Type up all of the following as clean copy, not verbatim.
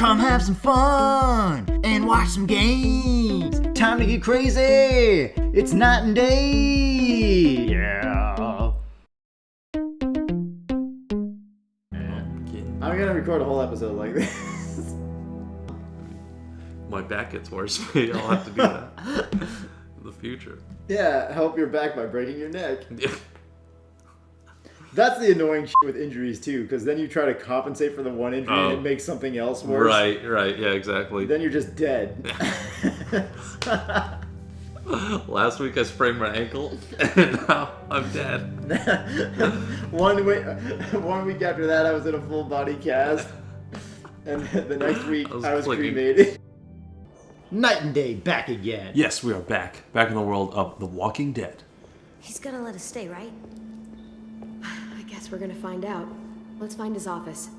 Come have some fun and watch some games. Time to get crazy. It's night and day. Yeah. I'm gonna record a whole episode like this. My back gets worse. Maybe I'll have to do that in the future. Yeah, help your back by breaking your neck. Yeah. That's the annoying shit with injuries too, because then you try to compensate for the one injury and it makes something else worse. Right, yeah, exactly. Then you're just dead. Last week I sprained my ankle, and now I'm dead. One week after that, I was in a full body cast, and the next week I was cremated. Night and day, back again. Yes, we are back in the world of The Walking Dead. He's gonna let us stay, right? I guess we're gonna find out. Let's find his office.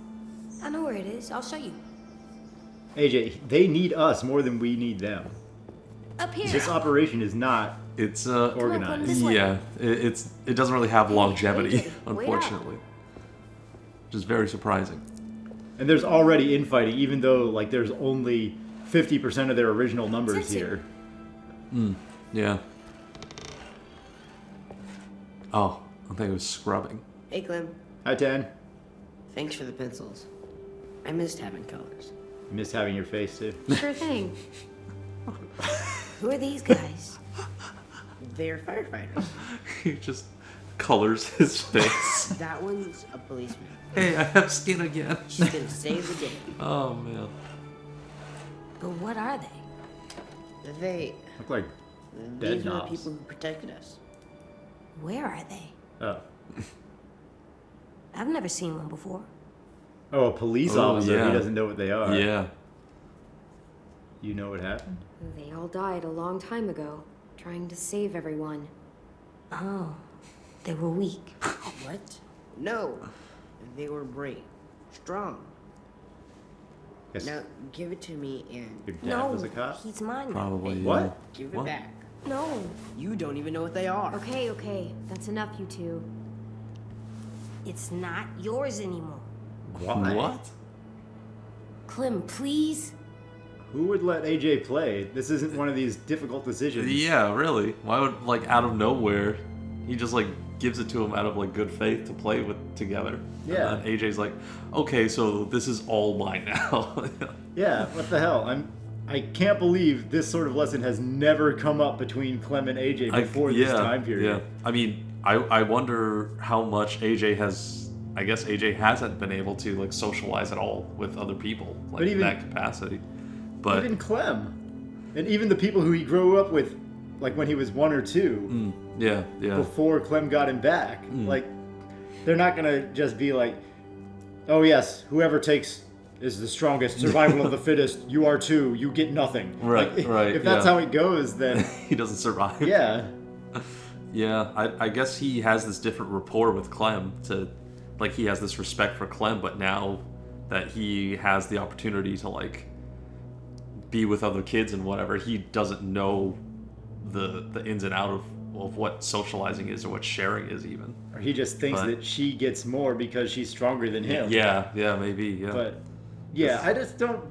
I know where it is. I'll show you. AJ, they need us more than we need them. Up here. This operation is not It's organized. yeah, it doesn't really have longevity, AJ, unfortunately, which is very surprising. And there's already infighting, even though like there's only 50% of their original numbers here. Yeah. Oh, I think it was scrubbing. Hey, Clem. Hi, Tan. Thanks for the pencils. I missed having colors. Miss having your face too. Sure thing. Who are these guys? They're firefighters. He just colors his face. That one's a policeman. Hey, I have skin again. She's gonna save the day. Oh man. But what are they? They... Look like dead These were the knobs. people who protected us. Where are they? Oh. I've never seen one before. Oh, a police officer. yeah. He doesn't know what they are. Yeah. You know what happened? They all died a long time ago, trying to save everyone. Oh, they were weak. What? No. They were brave. Strong. Guess Now, give it to me and... your dad No, was a cop? he's mine. Probably. What? Yeah. Give it What? back. No. You don't even know what they are. Okay. That's enough, you two. It's not yours anymore. Why? What? Clem, please? Who would let AJ play? This isn't one of these difficult decisions. Yeah, really. Why would, like, out of nowhere, he just, like, gives it to him out of, like, good faith to play with together. Yeah. And then AJ's like, okay, so this is all mine now. Yeah, what the hell? I can't believe this sort of lesson has never come up between Clem and AJ before this time period. Yeah. I mean, I wonder how much AJ has... I guess AJ hasn't been able to, like, socialize at all with other people, like, But even- in that capacity. But... Even Clem. And even the people who he grew up with, like when he was 1 or 2, yeah. before Clem got him back. Like, they're not gonna just be like, oh yes, whoever takes is the strongest, survival of the fittest, you are too, you get nothing. Right, like, right, If that's yeah. how it goes, then he doesn't survive. yeah. Yeah, I guess he has this different rapport with Clem to, like, he has this respect for Clem, but now that he has the opportunity to, like, be with other kids and whatever, he doesn't know the ins and out of what socializing is or what sharing is even. Or he just thinks that she gets more because she's stronger than him. Yeah, maybe, yeah. But, yeah, I just don't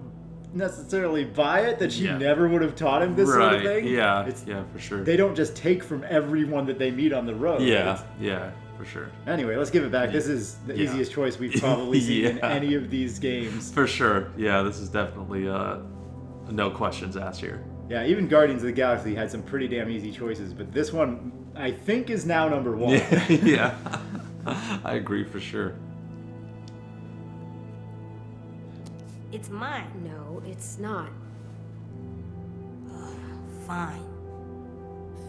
necessarily buy it that she Yeah. never would have taught him this sort of thing. Yeah, It's, yeah, for sure. They don't just take from everyone that they meet on the road. Yeah, It's- yeah, for sure. Anyway, let's give it back. This is the Yeah. easiest choice we've probably seen in Yeah. any of these games. For sure. Yeah, this is definitely no questions asked here. Yeah, even Guardians of the Galaxy had some pretty damn easy choices, but this one, I think, is now number 1. Yeah. I agree for sure. It's mine. No, it's not. Fine.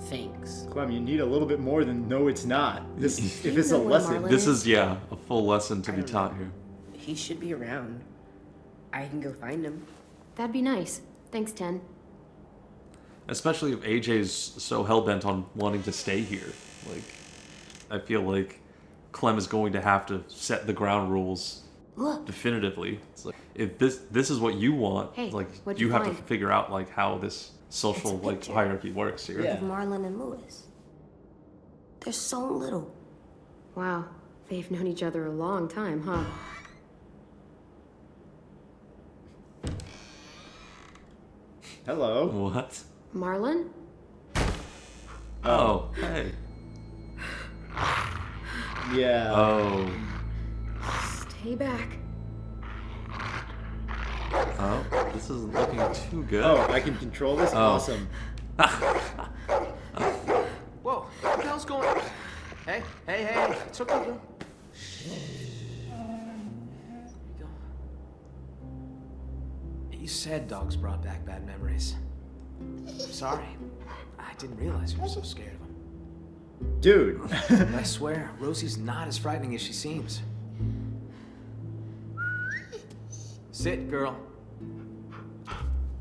Thanks. Clem, you need a little bit more than no, it's not. This, if it's a know where lesson. Marlon This is, yeah, a full lesson to I be don't taught know. here. He should be around. I can go find him. That'd be nice. Thanks, Ten. Especially if AJ's so hell-bent on wanting to stay here. Like, I feel like Clem is going to have to set the ground rules Look. definitively. It's like, if this is what you want, Hey, like, what'd you you have to find? figure out, like, how this social, It's a like, picture. hierarchy works here. Yeah. Of Marlon and Lewis. They're so little. Wow, they've known each other a long time, huh? Hello. What? Marlon? Oh, hey. Yeah. Oh. Stay back. Oh, this isn't looking too good. Oh, I can control this? Oh. Awesome. Whoa, what the hell's going on? Hey, it's okay, bro. Go. You said dogs brought back bad memories. I'm sorry. I didn't realize you were so scared of them. Dude. And I swear, Rosie's not as frightening as she seems. Sit, girl.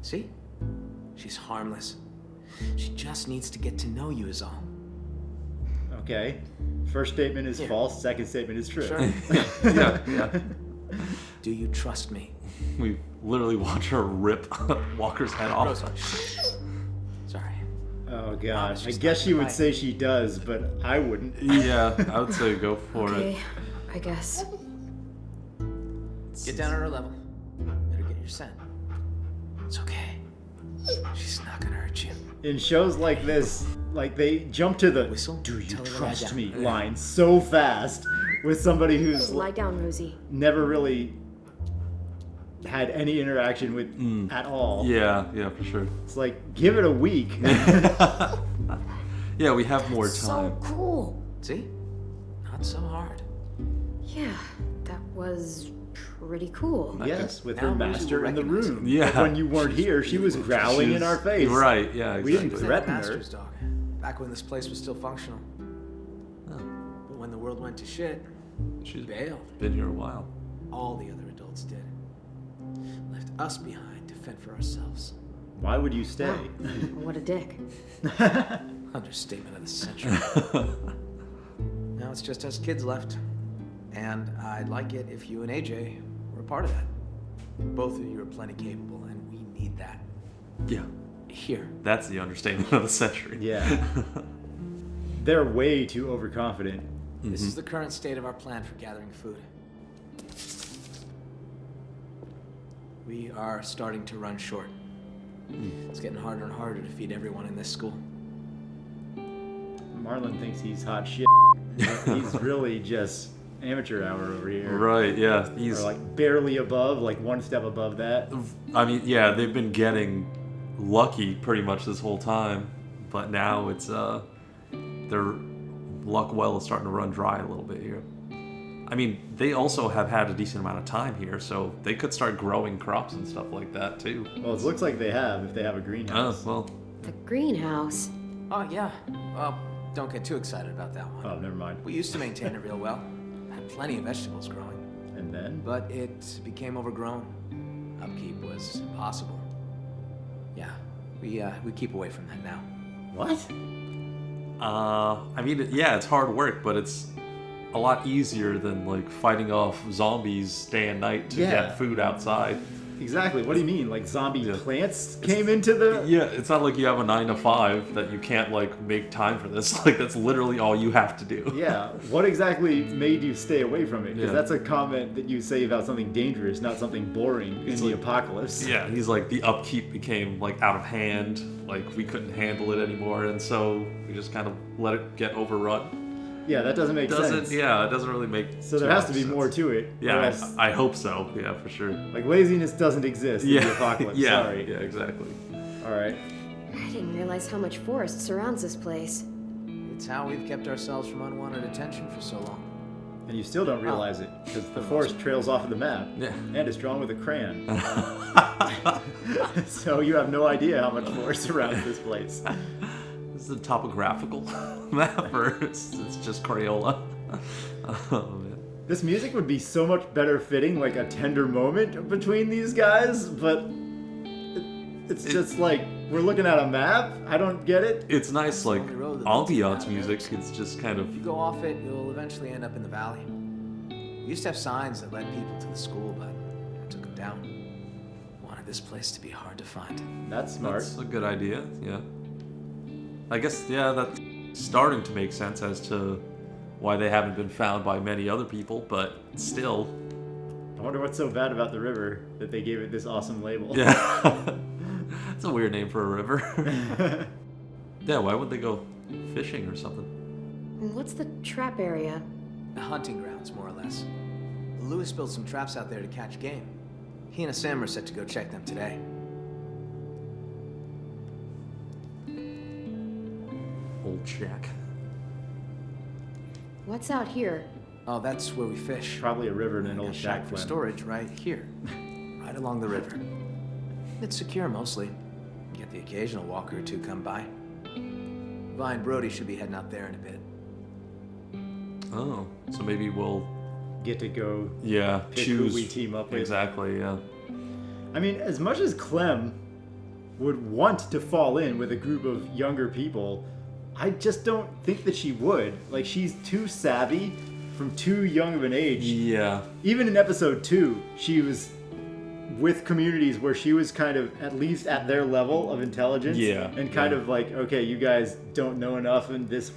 See? She's harmless. She just needs to get to know you is all. Okay. First statement is Yeah. false. Second statement is true. Sure. Yeah. Do you trust me? We literally watch her rip Walker's head off. Rosie. Sorry. Oh god. I she's guess not she would right. say she does, but I wouldn't. Yeah, I would say go for Okay, it. I guess. Get down on her level. Better get your scent. It's okay. She's not gonna hurt you. In shows like this, like they jump to the Whistle? "Do you Tell her to lie trust down. me?" line so fast with somebody who's Lie down, Rosie. never really had any interaction with at all. Yeah, for sure. It's like, give it a week. Yeah, we have more So time. cool. See? Not so hard. Yeah, that was pretty cool. Yes, with Now her Rosie master will in the recognize room. you. Yeah. But when you weren't here, she was growling in our face. Right, yeah, We didn't exactly. threaten her. Master's dog. Back when this place was still functional. Oh, But when the world went to shit, she's bailed. been here a while. All the other adults did. Left us behind to fend for ourselves. Why would you stay? What a dick. Understatement of the century. Now it's just us kids left. And I'd like it if you and AJ were a part of that. Both of you are plenty capable, and we need that. Yeah, Here. that's the understatement of the century. Yeah. They're way too overconfident. This is the current state of our plan for gathering food. We are starting to run short. It's getting harder and harder to feed everyone in this school. Marlon thinks he's hot shit. He's really just amateur hour over here. Right, yeah. Or He's like barely above, like one step above that. I mean, yeah, they've been getting lucky pretty much this whole time, but now it's their luck well is starting to run dry a little bit here. I mean, they also have had a decent amount of time here, so they could start growing crops and stuff like that too. Well, it looks like they have if they have a Oh, greenhouse. well, The greenhouse. Oh, yeah. Well, don't get too excited about that one. Oh, never mind. We used to maintain it real well. Had plenty of vegetables growing. And then? But it became overgrown. Upkeep was impossible. Yeah, we keep away from that now. What? I mean, yeah, it's hard work, but it's a lot easier than like fighting off zombies day and night to Yeah. get food outside. Exactly. What do you mean? Like zombie Yeah. plants came into the... Yeah, it's not like you have a 9 to 5 that you can't like make time for this. Like that's literally all you have to do. Yeah. What exactly made you stay away from it? Because Yeah. that's a comment that you say about something dangerous, not something boring in It's the like- apocalypse. Yeah, he's like the upkeep became like out of hand, like we couldn't handle it anymore, and so we just kind of let it get overrun. Yeah, that doesn't make sense. Yeah, it doesn't really make. So there too has to much be sense. more to it. or Yeah, else, I hope so. Yeah, for sure. like laziness doesn't exist in the apocalypse. yeah, Sorry. yeah, exactly. All right. I didn't realize how much forest surrounds this place. It's how we've kept ourselves from unwanted attention for so long. And you still don't realize it because the forest trails off of the map Yeah. and is drawn with a crayon. So you have no idea how much forest surrounds this place. This is a topographical map, or it's just Crayola. Oh man. This music would be so much better fitting, like a tender moment between these guys, but it's just like we're looking at a map. I don't get it. It's nice, like only road that leads to ambiance that, music. Ericson. It's just kind If you of go off it, you'll eventually end up in the valley. We used to have signs that led people to the school, but I took them down. Wanted this place to be hard to find. That's smart. that's a good idea. Yeah. I guess that's starting to make sense as to why they haven't been found by many other people, but still. I wonder what's so bad about the river that they gave it this awesome label. Yeah. It's a weird name for a river. Yeah, why would they go fishing or something? What's the trap area? Hunting grounds, more or less. Lewis built some traps out there to catch game. He and Sam are set to go check them today. Old shack. What's out here? Oh, that's where we fish. Probably a river and an Got old a shack for Flynn. storage right here. Right along the river. It's secure mostly. Get the occasional walker or two come by. Vi and Brody should be heading out there in a bit. Oh, so maybe we'll Get to go. Pick choose who we team up with. Exactly, yeah. I mean, as much as Clem would want to fall in with a group of younger people, I just don't think that she would. Like, she's too savvy from too young of an age. Yeah. Even in episode 2, she was with communities where she was kind of at least at their level of intelligence. Yeah. And kind of like, okay, you guys don't know enough in this.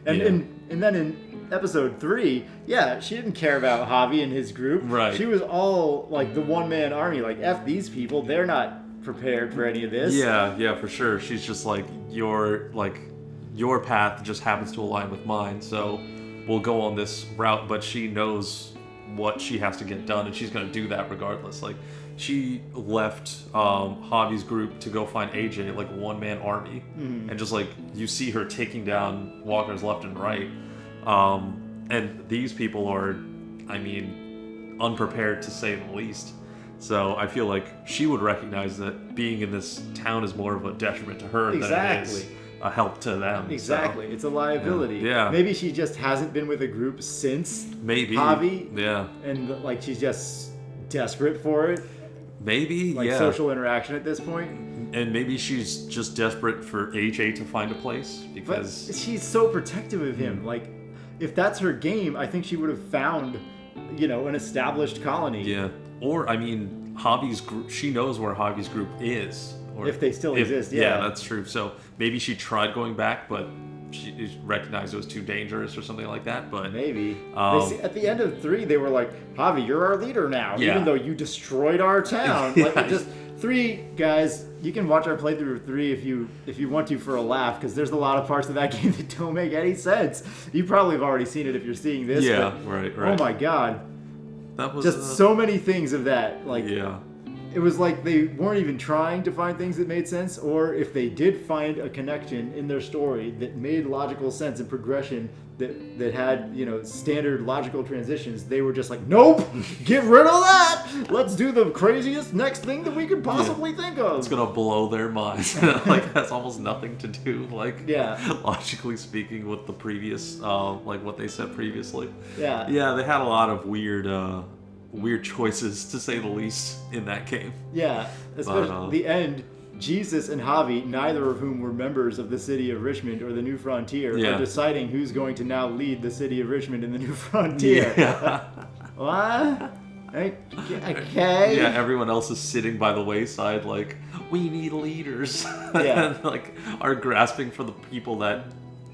And, Yeah. and then in episode 3, yeah, she didn't care about Javi and his group. Right. She was all like the one-man army, like, F these people, they're not prepared for any of this. Yeah, for sure. She's just like your path just happens to align with mine, so we'll go on this route, but she knows what she has to get done, and she's gonna do that regardless. Like, she left Javi's group to go find AJ, like, one-man army, and just like you see her taking down walkers left and right. And these people are, I mean, unprepared to say the least. So I feel like she would recognize that being in this town is more of a detriment to her than it is a help to them. Exactly. So, It's a liability. Yeah. Maybe she just hasn't been with a group since maybe. Javi. Yeah. And like she's just desperate for it. Maybe. Like social interaction at this point. And maybe she's just desperate for AJ to find a place because But she's so protective of him. Like, if that's her game, I think she would have found, an established colony. Yeah. Or, I mean, Javi's group, she knows where Javi's group is. Or If they still exist, yeah. Yeah, that's true. So maybe she tried going back, but she recognized it was too dangerous or something like that. But Maybe. At the end of 3, they were like, Javi, you're our leader now, Yeah. even though you destroyed our town. Yeah. Like, just 3, guys, you can watch our playthrough of 3 if you want to for a laugh, because there's a lot of parts of that game that don't make any sense. You probably have already seen it if you're seeing this. Yeah, but, right. Oh my god. That was Just so many things of that. Like, yeah. it was like they weren't even trying to find things that made sense, or if they did find a connection in their story that made logical sense and progression that had, standard logical transitions, they were just like, nope, get rid of that. Let's do the craziest next thing that we could possibly think of. It's gonna blow their minds. Like, that's almost nothing to do, like, logically speaking, with the previous, like what they said previously. Yeah. Yeah, they had a lot of weird choices, to say the least, in that game. Yeah, especially the end. Jesus and Javi, neither of whom were members of the city of Richmond or the New Frontier, are deciding who's going to now lead the city of Richmond in the New Frontier. Yeah. What? Okay. Yeah, everyone else is sitting by the wayside like, we need leaders. Yeah. And, like, are grasping for the people that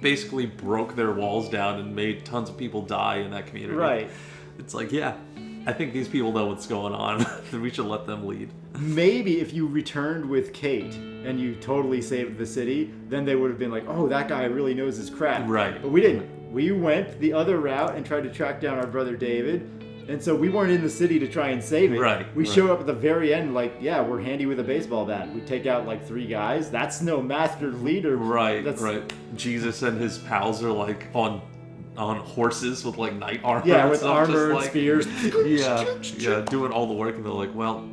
basically broke their walls down and made tons of people die in that community. Right. It's like, yeah, I think these people know what's going on. We should let them lead. Maybe if you returned with Kate and you totally saved the city, then they would have been like, oh, that guy really knows his crap. Right. But we didn't. We went the other route and tried to track down our brother David. And so we weren't in the city to try and save it. Right. We show up at the very end like, yeah, we're handy with a baseball bat. We take out like 3 guys. That's no master leader. Right. Jesus and his pals are like on horses with like knight armor. Yeah, and with stuff, armor and like, spears. Yeah, doing all the work, and they're like, well,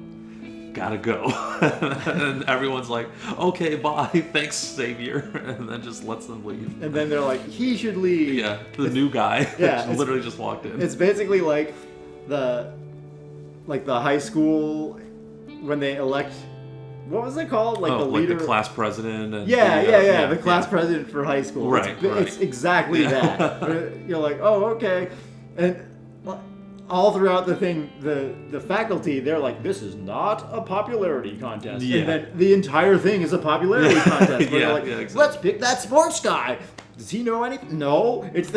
gotta go. And everyone's like, okay, bye, thanks, savior, and then just lets them leave. And then they're like, he should leave. Yeah, the new guy. Yeah, literally just walked in. It's basically like the high school when they elect. What was it called? Like the leader, like the class president. And the class president for high school. Right, it's exactly that. You're like, oh, okay, and all throughout the thing, the faculty, they're like, this is not a popularity contest, and then the entire thing is a popularity contest. Where they're like, exactly. Let's pick that sports guy. Does he know anything? No, it's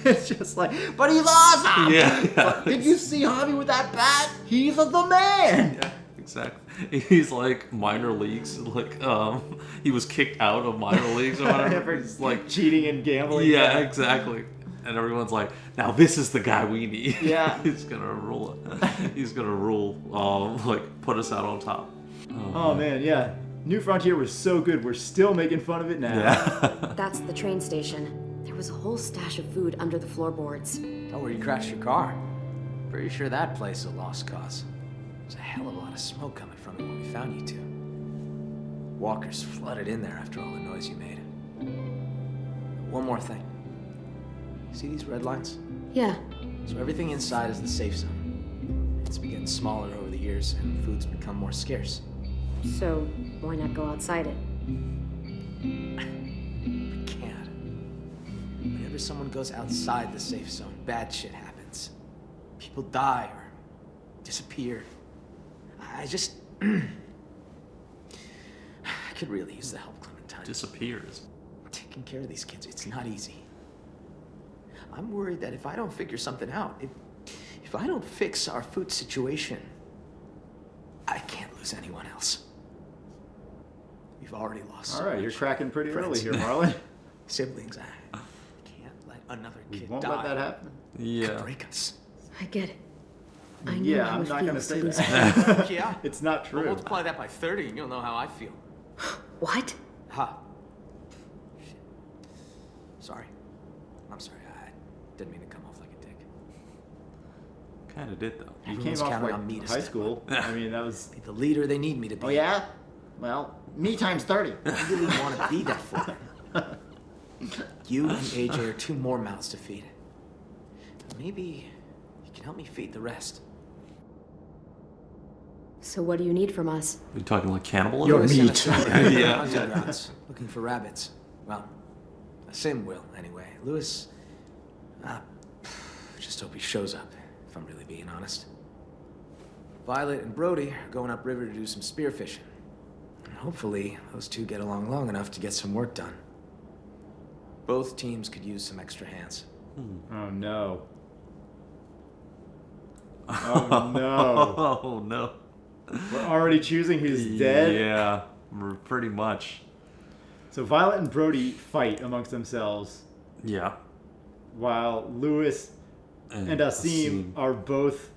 it's just like, but he's awesome. Yeah. Did you see Javi with that bat? He's the man. Yeah. Exactly. He's like minor leagues. Like he was kicked out of minor leagues or whatever. He's like cheating and gambling. Yeah, exactly. And everyone's like, now this is the guy we need. Yeah. He's gonna rule it. He's gonna rule. Like put us out on top. Oh man, yeah. New Frontier was so good. We're still making fun of it now. Yeah. That's the train station. There was a whole stash of food under the floorboards. Oh, where you crashed your car. Pretty sure that place is a lost cause. There's a hell of a lot of smoke coming from it when we found you two. Walkers flooded in there after all the noise you made. One more thing. See these red lines? Yeah. So everything inside is the safe zone. It's been getting smaller over the years, and food's become more scarce. So, why not go outside it? We can't. Whenever someone goes outside the safe zone, bad shit happens. People die or disappear. I just... I could really use the help, Clementine. Disappears. Taking care of these kids, it's not easy. I'm worried that if I don't figure something out, if I don't fix our food situation, I can't lose anyone else. We've already lost so All right, much. you're cracking pretty Friends. early here, Marlon. Siblings, I can't let another We kid won't die. let that happen. Yeah. Could break us. I get it. I know Yeah, how I'm it not gonna feels say to lose that. Yeah. It's not Well, true. multiply that by 30 and you'll know how I feel. What? Ha. Shit. Sorry. I'm sorry. I didn't mean to come off like a dick. Kind of did though. You Everyone's came off counting like on me to high step school. I mean, that was. Be the leader they need me to be. Oh yeah? Well, me times 30. I really want to be that for them. You and AJ are two more mouths to feed. Maybe you can help me feed the rest. So what do you need from us? Are you talking like cannibalism? Your Lewis and meat. Asim are Yeah. hunting grounds, looking for rabbits. Well, Asim will, anyway. Lewis, just hope he shows up, if I'm really being honest. Violet and Brody are going upriver to do some spearfishing. And hopefully, those two get along long enough to get some work done. Both teams could use some extra hands. Oh no. Oh no. Oh no. We're already choosing who's dead. Yeah, pretty much. So Violet and Brody fight amongst themselves Yeah. while Lewis and Asim are both,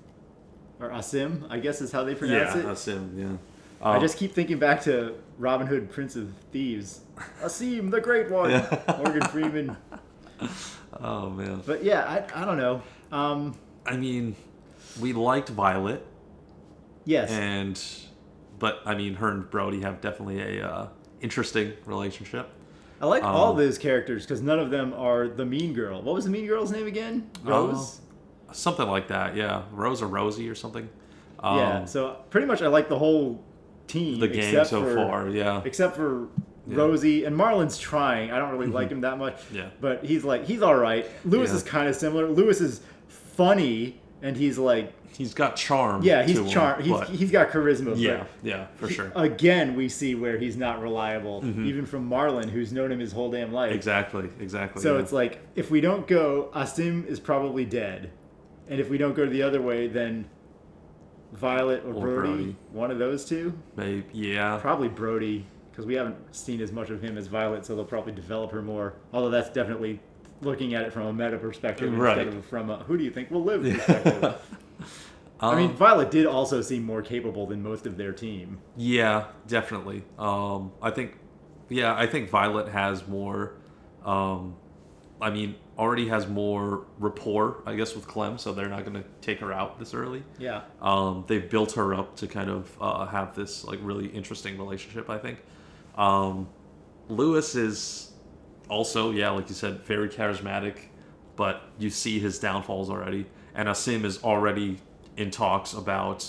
or Asim, I guess is how they pronounce Yeah, it. Asim, yeah. I just keep thinking back to Robin Hood, Prince of Thieves. Asim, the Great One. Morgan Freeman. Oh man. But yeah, I don't know. I mean, we liked Violet, Yes. but I mean, her and Brody have definitely a interesting relationship. I like all those characters because none of them are the mean girl. What was the mean girl's name again? Rose? Something like that, yeah. Rose or Rosie or something. Yeah, so pretty much I like the whole team. The game except so for, far, yeah. Except for Yeah. Rosie. And Marlon's trying. I don't really like him that much. Yeah. But he's all right. Lewis Yeah. is kind of similar. Lewis is funny and he's like... He's got charm. Yeah, he's to him, charm. but- He's got charisma. Yeah, but yeah, for sure. Again, we see where he's not reliable. Mm-hmm. Even from Marlon, who's known him his whole damn life. Exactly. So yeah. it's like, if we don't go, Asim is probably dead. And if we don't go the other way, then Violet or Brody, one of those two? Maybe, yeah. Probably Brody, because we haven't seen as much of him as Violet, so they'll probably develop her more. Although that's definitely looking at it from a meta perspective Right. instead of from a who do you think will live perspective. I mean, Violet did also seem more capable than most of their team. Yeah, definitely. I think Violet has more. Already has more rapport, I guess, with Clem, so they're not going to take her out this early. Yeah. They've built her up to kind of have this like really interesting relationship, I think. Lewis is also, yeah, like you said, very charismatic, but you see his downfalls already. And Asim is already in talks about,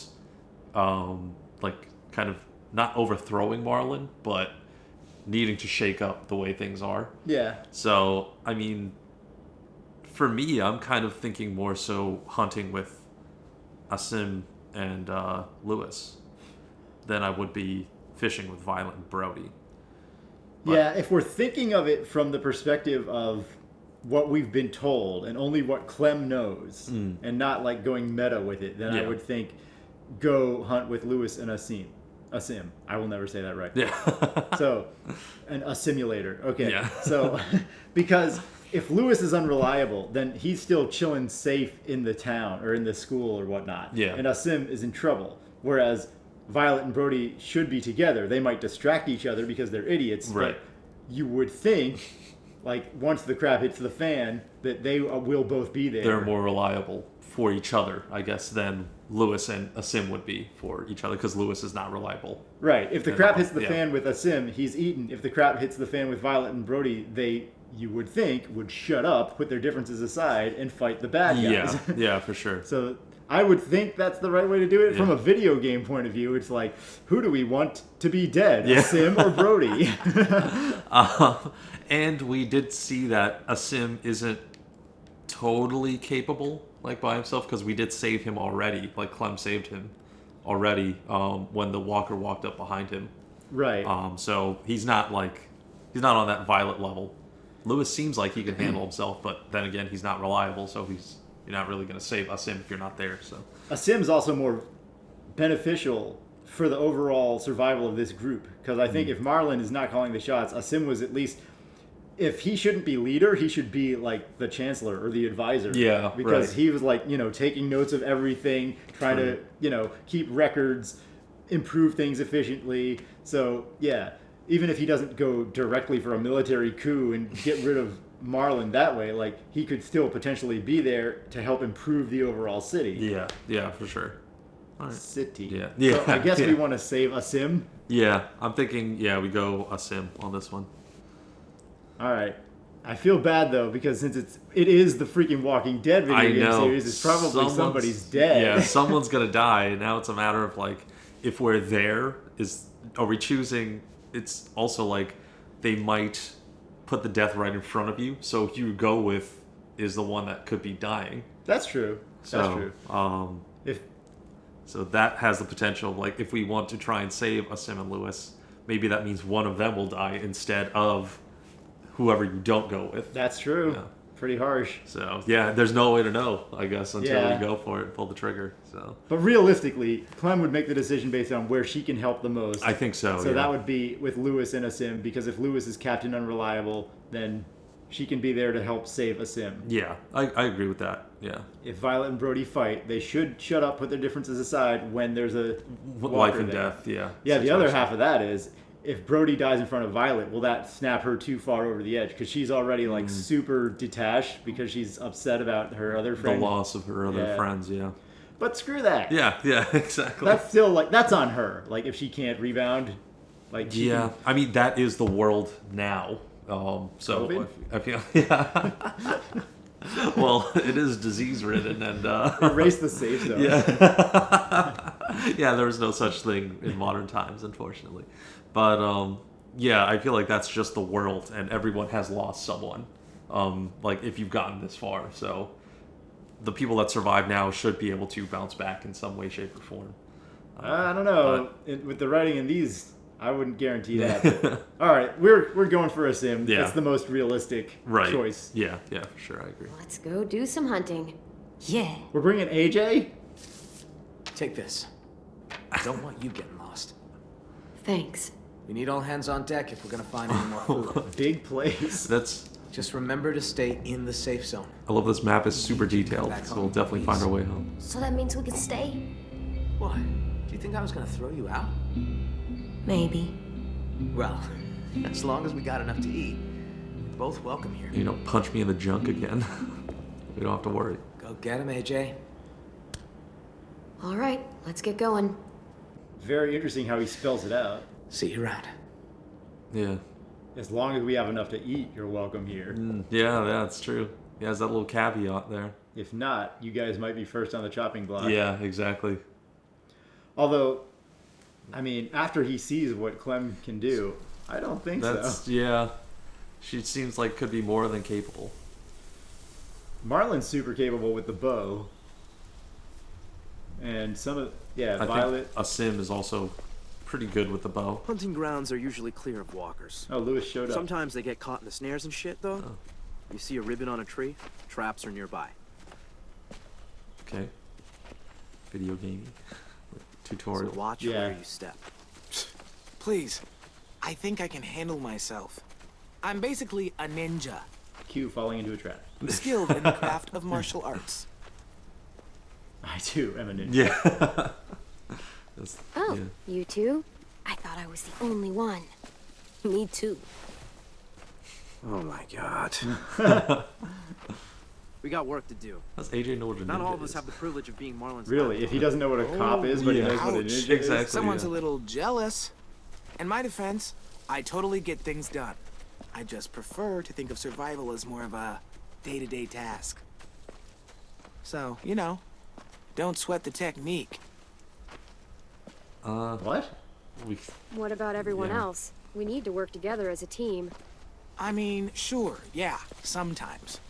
like, kind of not overthrowing Marlon, but needing to shake up the way things are. Yeah. So, I mean, for me, I'm kind of thinking more so hunting with Asim and Lewis than I would be fishing with Violet and Brody. But, Yeah, if we're thinking of it from the perspective of what we've been told and only what Clem knows and not like going meta with it, then I Yeah. would think go hunt with Lewis and Asim. I will never say that right. Yeah. So, a simulator. Okay. Yeah. So, because if Lewis is unreliable, then he's still chilling safe in the town or in the school or whatnot. Yeah. And Asim is in trouble. Whereas Violet and Brody should be together. They might distract each other because they're idiots. Right. But you would think, like, once the crap hits the fan, that they will both be there. They're more reliable for each other, I guess, than Lewis and Asim would be for each other, because Lewis is not reliable. Right. If the crap hits the Yeah. fan with Asim, he's eaten. If the crap hits the fan with Violet and Brody, you would think, would shut up, put their differences aside, and fight the bad guys. Yeah, yeah, for sure. So I would think that's the right way to do it. Yeah. From a video game point of view, it's like, who do we want to be dead, Yeah. Asim or Brody? And we did see that Asim isn't totally capable, like, by himself, because we did save him already. Like, Clem saved him already when the walker walked up behind him. Right. So he's not on that Violet level. Lewis seems like he can handle himself, but then again, he's not reliable, so you're not really going to save Asim if you're not there. So Asim's also more beneficial for the overall survival of this group, because I think if Marlon is not calling the shots, Asim was at least, if he shouldn't be leader, he should be like the chancellor or the advisor. Yeah, because right. he was like, taking notes of everything, trying to, keep records, improve things efficiently. So yeah, even if he doesn't go directly for a military coup and get rid of Marlon that way, like, he could still potentially be there to help improve the overall city. yeah, for sure. All right. City. Yeah. So I guess Yeah. we want to save Asim. Yeah, I'm thinking, we go Asim on this one. All right. I feel bad though, because since it is the freaking Walking Dead video I game know. series, it's probably somebody's dead. Yeah, someone's gonna die. And now it's a matter of, like, if we're there, are we choosing? It's also like they might put the death right in front of you, so who you go with is the one that could be dying. That's true. That's true. So that has the potential. Like, if we want to try and save Asim and Lewis, maybe that means one of them will die instead of whoever you don't go with. That's true. Yeah. Pretty harsh. So yeah, there's no way to know, I guess, until Yeah. we go for it and pull the trigger. So But realistically, Clem would make the decision based on where she can help the most. I think so. So yeah. that would be with Lewis and Asim, because if Lewis is Captain Unreliable, then she can be there to help save Asim. Yeah, I agree with that. Yeah. If Violet and Brody fight, they should shut up, put their differences aside when there's a Life walker and there. death. Yeah. Yeah, the other situation. half of that is, if Brody dies in front of Violet, will that snap her too far over the edge? Because she's already like super detached because she's upset about her other The friend. loss of her other Yeah. friends. Yeah. But screw that. Yeah. Exactly. That's still like, that's on her. Like, if she can't rebound, like she Yeah, can- I mean, that is the world now. So COVID? I feel, yeah. Well, it is disease ridden and erase the safe zone. yeah, yeah. There was no such thing in modern times, unfortunately. But yeah, I feel like that's just the world, and everyone has lost someone. Like, if you've gotten this far, so the people that survive now should be able to bounce back in some way, shape, or form. I don't know. With the writing in these, I wouldn't guarantee that. All right, we're going for a sim. Yeah. It's the most realistic Right. choice. Yeah, for sure, I agree. Let's go do some hunting. Yeah. We're bringing AJ? Take this. I don't want you getting lost. Thanks. We need all hands on deck if we're gonna find any more food. Big place. That's. Just remember to stay in the safe zone. I love this map. Is super detailed, Back so home, we'll definitely find please. our way home. So that means we can stay? What? Do you think I was gonna throw you out? Maybe. Well, as long as we got enough to eat, we're both welcome here. You don't punch me in the junk again. We don't have to worry. Go get him, AJ. All right, let's get going. Very interesting how he spells it out. See you around. Yeah. As long as we have enough to eat, you're welcome here. Yeah, that's true. He has that little caveat there. If not, you guys might be first on the chopping block. Yeah, exactly. Although, I mean, after he sees what Clem can do, I don't think so. Yeah. She seems like could be more than capable. Marlon's super capable with the bow. And some of, I Violet. think Asim is also pretty good with the bow. Hunting grounds are usually clear of walkers. Oh, Lewis showed up. Sometimes they get caught in the snares and shit, though. Oh. You see a ribbon on a tree, traps are nearby. Okay. Video gaming. tutorial. So watch Yeah. where you step. Please, I think I can handle myself. I'm basically a ninja, Q falling into a trap. skilled in the craft of martial arts. I too am a ninja. Yeah. That's- Oh, yeah. you two? I thought I was the only one. Me too. Oh my god. We got work to do. Does AJ know what a ninja Not all of us is? have the privilege of being Marlon's Really, dad. if he doesn't know what a cop is, but yeah. he knows what a Ouch. ninja is. Exactly. Someone's yeah. a little jealous. In my defense, I totally get things done. I just prefer to think of survival as more of a day-to-day task. So, don't sweat the technique. What? We, What about everyone Yeah. else? We need to work together as a team. I mean, sure, yeah, sometimes.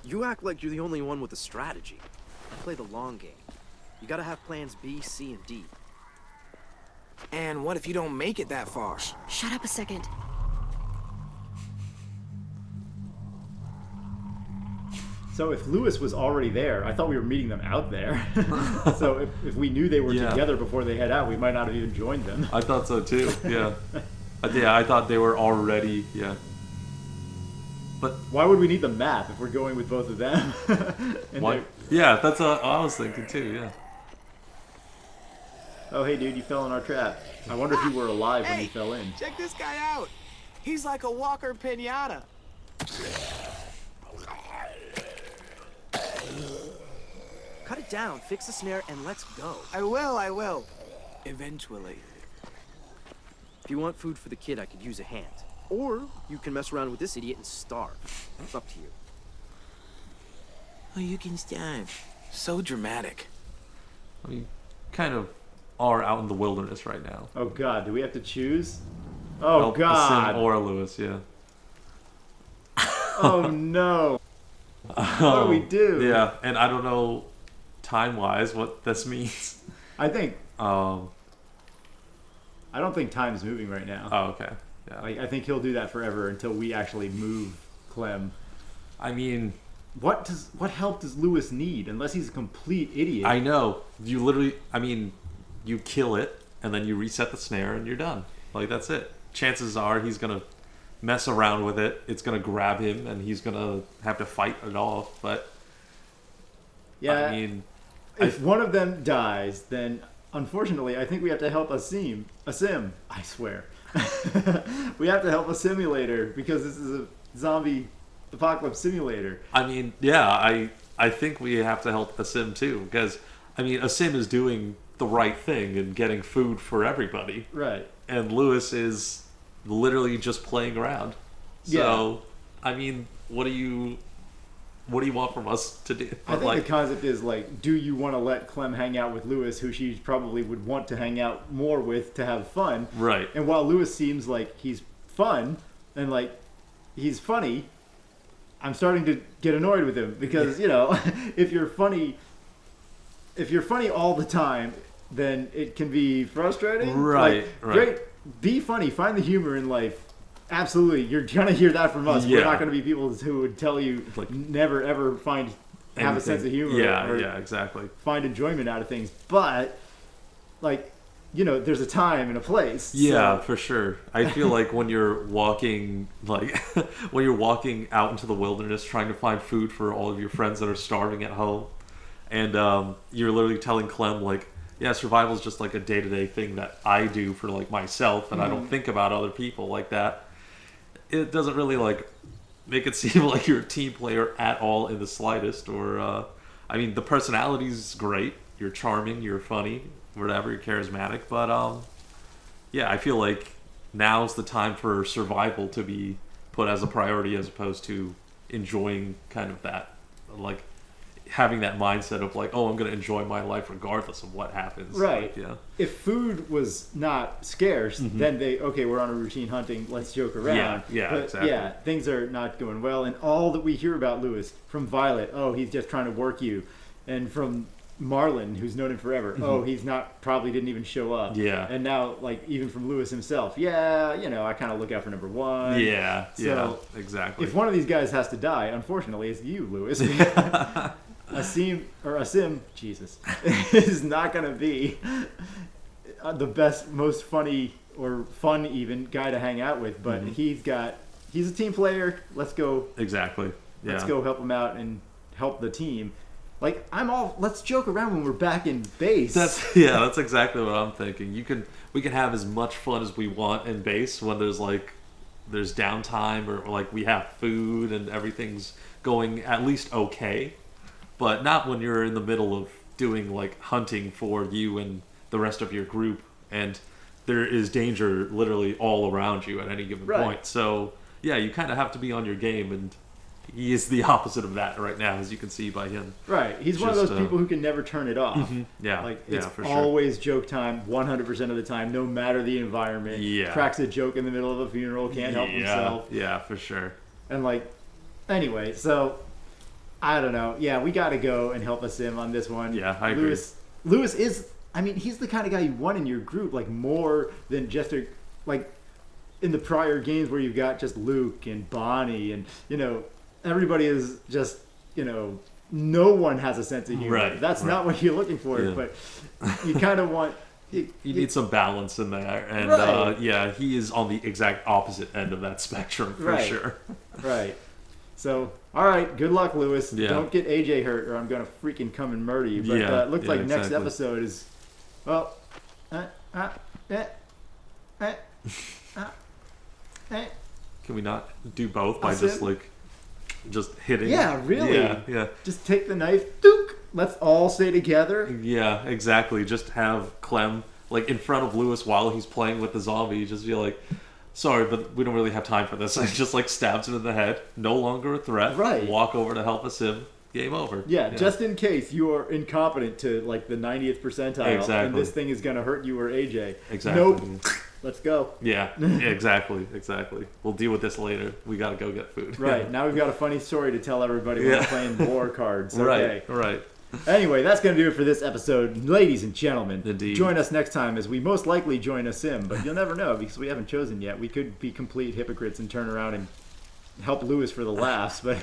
You act like you're the only one with a strategy. I play the long game. You gotta have plans B, C, and D. And what if you don't make it that far? Shut up a second. So if Lewis was already there, I thought we were meeting them out there. So if we knew they were Yeah. together before they head out, we might not have even joined them. I thought so too. Yeah. Yeah, I thought they were already. Yeah. But Why would we need the map if we're going with both of them? And why? they're- Yeah, that's what I was thinking too. Yeah. Oh, hey, dude, you fell in our trap. I wonder if you were alive when Hey, you fell in. check this guy out. He's like a walker pinata. Cut it down, fix the snare, and let's go. I will. Eventually. If you want food for the kid, I could use a hand. Or you can mess around with this idiot and starve. It's up to you. Oh, you can stand. So dramatic. We kind of are out in the wilderness right now. Oh, God, do we have to choose? Oh, Help God. Sim or Lewis, yeah. Oh, no. What do we do? Yeah, and I don't know time-wise what this means. I think, Um. I don't think time's moving right now. Oh, okay. Yeah. Like, I think he'll do that forever until we actually move Clem. I mean, What help does Lewis need? Unless he's a complete idiot. I know. You literally. I mean, you kill it, and then you reset the snare, and you're done. Like that's it. Chances are he's gonna mess around with it. It's gonna grab him, and he's gonna have to fight it off. But Yeah. I mean, If one of them dies, then unfortunately, I think we have to help a sim. I swear. We have to help a simulator because this is a zombie apocalypse simulator. I mean, yeah. I think we have to help Asim too, because I mean, Asim is doing the right thing and getting food for everybody, Right. and Lewis is literally just playing around. So, I mean, what do you want from us to do? I think the concept is like, do you want to let Clem hang out with Lewis, who she probably would want to hang out more with to have fun? Right. And while Lewis seems like he's fun and like he's funny, I'm starting to get annoyed with him because if you're funny all the time, then it can be frustrating. Right, Like, right. Great, be funny, find the humor in life. Absolutely, you're gonna hear that from us. Yeah. We're not gonna be people who would tell you Like, never ever have a Anything. sense of humor. Yeah, or yeah, exactly. find enjoyment out of things. But there's a time and a place. Yeah, so- for sure. I feel like when you're walking, when you're walking out into the wilderness trying to find food for all of your friends that are starving at home, and you're literally telling Clem like, yeah, survival is just like a day-to-day thing that I do for like myself, and I don't think about other people like that. It doesn't really like make it seem like you're a team player at all in the slightest. Or, I mean, the personality's great. You're charming. You're funny. Whatever. You're charismatic. But yeah, I feel like now's the time for survival to be put as a priority, as opposed to enjoying kind of that, like having that mindset of like, oh, I'm going to enjoy my life regardless of what happens. Right. Like, yeah. If food was not scarce, then we're on a routine hunting, let's joke around. Yeah, But exactly. yeah, things are not going well. And all that we hear about Lewis, from Violet, oh, he's just trying to work you. And from Marlon, who's known him forever, oh, he's probably didn't even show up. Yeah. And now, like, even from Lewis himself, I kind of look out for number one. Yeah, So, yeah, exactly. If one of these guys has to die, unfortunately, it's you, Lewis. Asim, Jesus, is not going to be the best, most funny or fun even guy to hang out with, but he's a team player. Let's go. Exactly. Yeah. Let's go help him out and help the team. Like, let's joke around when we're back in base. That's exactly what I'm thinking. We can have as much fun as we want in base when there's downtime or like we have food and everything's going at least okay, but not when you're in the middle of doing like hunting for you and the rest of your group, and there is danger literally all around you at any given point. So yeah, you kind of have to be on your game, and he is the opposite of that right now, as you can see by him. Right. He's one of those people who can never turn it off. Yeah. Like, it's for always joke time 100% of the time, no matter the environment. Yeah. Cracks a joke in the middle of a funeral, can't help himself. Yeah, for sure. And like, anyway, so I don't know. Yeah, we got to go and help Sim on this one. Yeah, I agree. Lewis is, I mean, he's the kind of guy you want in your group, like more than just like in the prior games where you've got just Luke and Bonnie and, everybody is just, no one has a sense of humor. Right, That's not what you're looking for, but you kind of want... You need some balance in there. And, he is on the exact opposite end of that spectrum, for sure. Right. So, all right, good luck, Lewis. Yeah. Don't get AJ hurt or I'm going to freaking come and murder you. But it looks like next episode is... Well... Can we not do both by just hitting? Yeah, really. Yeah. Just take the knife. Dook. Let's all stay together. Yeah, exactly. Just have Clem like in front of Lewis while he's playing with the zombie. Just be like, sorry, but we don't really have time for this. And just like stabs him in the head. No longer a threat. Right. Walk over to help him. Game over. Yeah, just in case you are incompetent to like the 90th percentile. Exactly. And this thing is going to hurt you or AJ. Exactly. Nope. Let's go. Yeah, exactly. We'll deal with this later. We got to go get food. Right. Now we've got a funny story to tell everybody when we're playing war cards. Okay. Right. Anyway, that's going to do it for this episode. Ladies and gentlemen, Indeed. Join us next time as we most likely join a sim, but you'll never know because we haven't chosen yet. We could be complete hypocrites and turn around and help Lewis for the laughs. But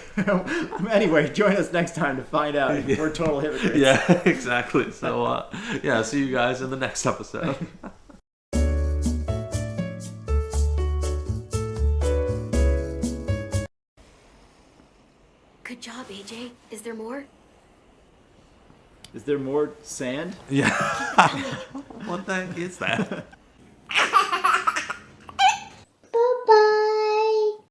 anyway, join us next time to find out if we're total hypocrites. Yeah, exactly. So, see you guys in the next episode. Good job, AJ. Is there more? Is there more sand? Yeah. What the heck is that?